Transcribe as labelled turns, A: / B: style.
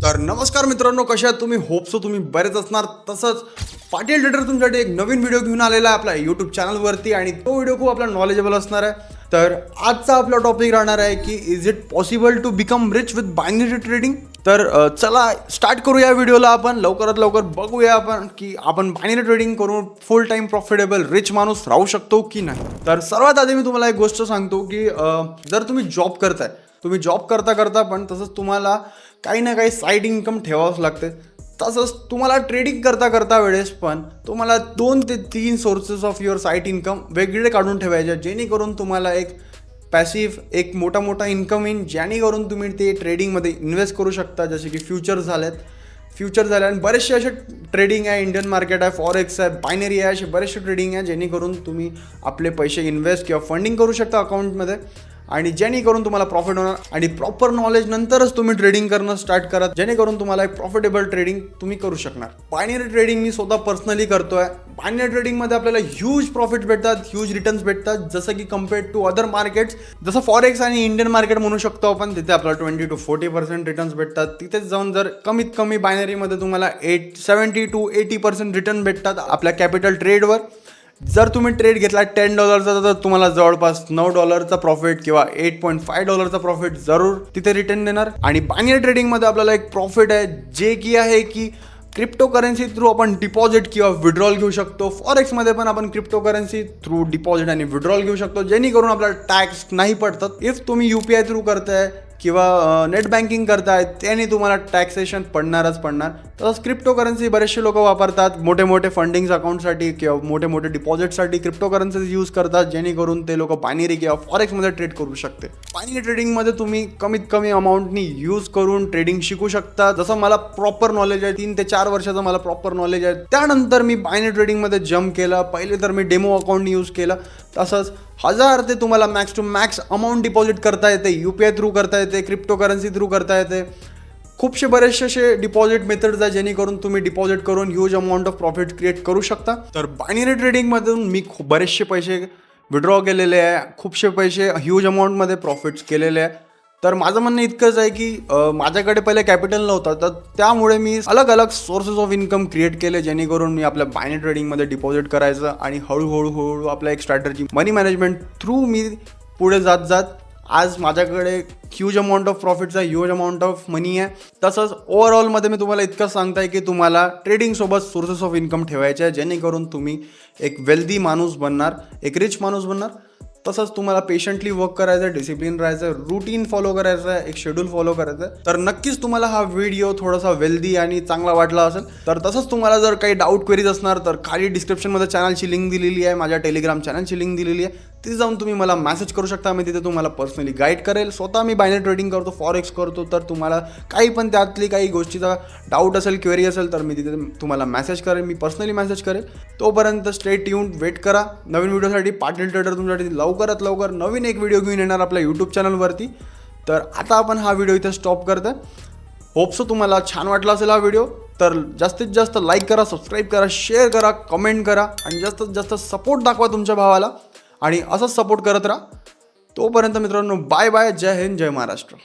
A: तर नमस्कार मित्रांनो, कशा आहात तुम्ही? होप सो तुम्ही बरेच असणार. तसंच पाटील ट्रेडर तुमच्यासाठी एक नवीन व्हिडिओ घेऊन आलेला आहे आपल्या यूट्यूब चॅनलवरती आणि तो व्हिडिओ खूप आपला नॉलेजेबल असणार आहे. तर आजचा आपला टॉपिक राहणार आहे की is it possible to become rich with binary trading. तर चला स्टार्ट करूया व्हिडिओला. आपण लवकरात लवकर बघूया आपण की आपण बायनरी ट्रेडिंग करून फुल टाइम प्रॉफिटेबल रिच माणूस राहू शकतो की नाही. तर सर्वात आधी मी तुम्हाला एक गोष्ट सांगतो की जर तुम्ही जॉब करताय, तुम्ही जॉब करता करता पण तसंच तुम्हाला काही ना काही साईड इन्कम ठेवावंच लागते. तसंच तुम्हाला ट्रेडिंग करता करता वेळेस पण तुम्हाला 2 ते 3 sources of your side income वेगळे काढून ठेवायचे, जेणेकरून तुम्हाला एक पॅसिव्ह एक मोठा इन्कम येईन, जेणेकरून तुम्ही ते ट्रेडिंगमध्ये इन्व्हेस्ट करू शकता. जसे की फ्युचर झाले आणि बरेचसे असे ट्रेडिंग आहे, इंडियन मार्केट आहे, फॉरेक्स आहे, बायनरी आहे, असे बरेचसे ट्रेडिंग आहे जेणेकरून तुम्ही आपले पैसे इन्व्हेस्ट किंवा फंडिंग करू शकता अकाउंटमध्ये आणि जेणेकरून तुम्हाला प्रॉफिट होणार. आणि प्रॉपर नॉलेज नंतरच तुम्ही ट्रेडिंग करणं स्टार्ट करा, जेणेकरून तुम्हाला एक प्रॉफिटेबल ट्रेडिंग तुम्ही करू शकणार. बायनरी ट्रेडिंग मी स्वतः पर्सनली करतोय. बायनरी ट्रेडिंगमध्ये आपल्याला ह्यूज प्रॉफिट भेटतात, ह्यूज रिटर्न्स भेटतात, जसं की कम्पेअर्ड टू अदर मार्केट्स. जसं फॉरेक्स आणि इंडियन मार्केट म्हणू शकतो आपण, तिथे आपल्याला 20 to 40% रिटर्न्स भेटतात. तिथेच जाऊन जर कमीत कमी बायनरीमध्ये तुम्हाला 70 to 80% रिटर्न भेटतात आपल्या कॅपिटल ट्रेडवर. जर तुम्ही ट्रेड घेतला $10 तर तुम्हाला जवळपास $9 प्रॉफिट किंवा $8.5 प्रॉफिट जरूर तिथे रिटर्न देणार. आणि बायनरी ट्रेडिंगमध्ये आपल्याला एक प्रॉफिट आहे, जे की आहे की क्रिप्टो करन्सी थ्रू आपण डिपॉझिट किंवा विड्रॉल घेऊ शकतो. फॉरेक्समध्ये पण आपण क्रिप्टो करन्सी थ्रू डिपॉझिट आणि विड्रॉल घेऊ शकतो, जेणेकरून आपल्याला टॅक्स नाही पडतात. इफ तुम्ही UPI थ्रू करताय किंवा नेट बँकिंग करताय, त्याने तुम्हाला टॅक्सेशन पडणारच पडणार. तसंच क्रिप्टो करन्सी बरेचसे लोक वापरतात मोठे फंडिंग्स अकाउंटसाठी किंवा मोठे डिपॉझिटसाठी क्रिप्टो करन्सीज यूज करतात, जेणेकरून ते लोक बायनरी किंवा फॉरेक्समध्ये ट्रेड करू शकते. बायनरी ट्रेडिंगमध्ये तुम्ही कमीत कमी अमाऊंटनी यूज करून ट्रेडिंग शिकू शकता. जसं मला प्रॉपर नॉलेज आहे, 3 ते 4 वर्षाचं मला प्रॉपर नॉलेज आहे. त्यानंतर मी बायनरी ट्रेडिंगमध्ये जम्प केला. पहिले तर मी डेमो अकाउंट यूज केलं. तसंच 1000 ते तुम्हाला max to max amount deposit करता येते, UPI थ्रू करता येते, क्रिप्टो करन्सी थ्रू करता येते. खूपसे बरेचसे असे डिपॉझिट मेथड्स आहे, जेणेकरून तुम्ही डिपॉझिट करून huge amount of profit create करू शकता. तर बायनरी ट्रेडिंगमधून मी खूप बरेचसे पैसे विड्रॉ केलेले आहे, खूपसे पैसे ह्यूज अमाऊंटमध्ये प्रॉफिट्स केलेले आहे. तर माझं म्हणणं इतकंच आहे की माझ्याकडे पहिले कॅपिटल नव्हतं, तर त्यामुळे मी अलग सोर्सेस ऑफ इन्कम क्रिएट केले, जेणेकरून मी आपल्या बायनरी ट्रेडिंगमध्ये डिपॉझिट करायचं आणि हळूहळू आपल्या एक स्ट्रॅटर्जी मनी मॅनेजमेंट थ्रू मी पुढे जात आज माझ्याकडे ह्यूज अमाऊंट ऑफ प्रॉफिटचा ह्यूज अमाऊंट ऑफ मनी आहे. तसंच ओव्हरऑलमध्ये मी तुम्हाला इतकंच सांगताय की तुम्हाला ट्रेडिंगसोबत सोर्सेस ऑफ इन्कम ठेवायचे आहे, जेणेकरून तुम्ही एक वेल्दी माणूस बनणार, एक रिच माणूस बनणार. तसंच तुम्हाला पेशंटली वर्क करायचं आहे, डिसिप्लिन राहायचं आहे, रुटीन फॉलो करायचं आहे, एक शेड्यूल फॉलो करायचं आहे. तर नक्कीच तुम्हाला हा व्हिडिओ थोडासा वेल्दी आणि चांगला वाटला असेल. तर तसंच तुम्हाला जर काही डाऊट क्वेरीज असणार तर खाली डिस्क्रिप्शनमध्ये चॅनलची लिंक दिलेली आहे, माझ्या टेलिग्राम चॅनलची लिंक दिलेली आहे, तिथे जाऊन तुम्ही मला मेसेज करू शकता. मी तिथे तुम्हाला पर्सनली गाईड करेल. स्वतः मी बायनरी ट्रेडिंग करतो, फॉरेक्स करतो. तर तुम्हाला काही पण त्यातली काही गोष्टीचा डाऊट असेल, क्वेरी असेल, तर मी तिथे तुम्हाला मेसेज करेल, मी पर्सनली मेसेज करेल. तोपर्यंत स्टे ट्यून्ड, वेट करा नवीन व्हिडिओसाठी. पाटील ट्रेडर तुमच्यासाठी लवकरात लवकर नवीन एक व्हिडिओ घेऊन येणार आपल्या यूट्यूब चॅनलवरती. तर आता आपण हा व्हिडिओ इथे स्टॉप करतोय. होप सो तुम्हाला छान वाटला असेल हा व्हिडिओ. तर जास्तीत जास्त लाईक करा, सबस्क्राईब करा, शेअर करा, कमेंट करा आणि जास्तीत जास्त सपोर्ट दाखवा तुमच्या भावाला आणि असंच सपोर्ट करत राहा. तोपर्यंत मित्रांनो, बाय बाय. जय हिंद, जय महाराष्ट्र.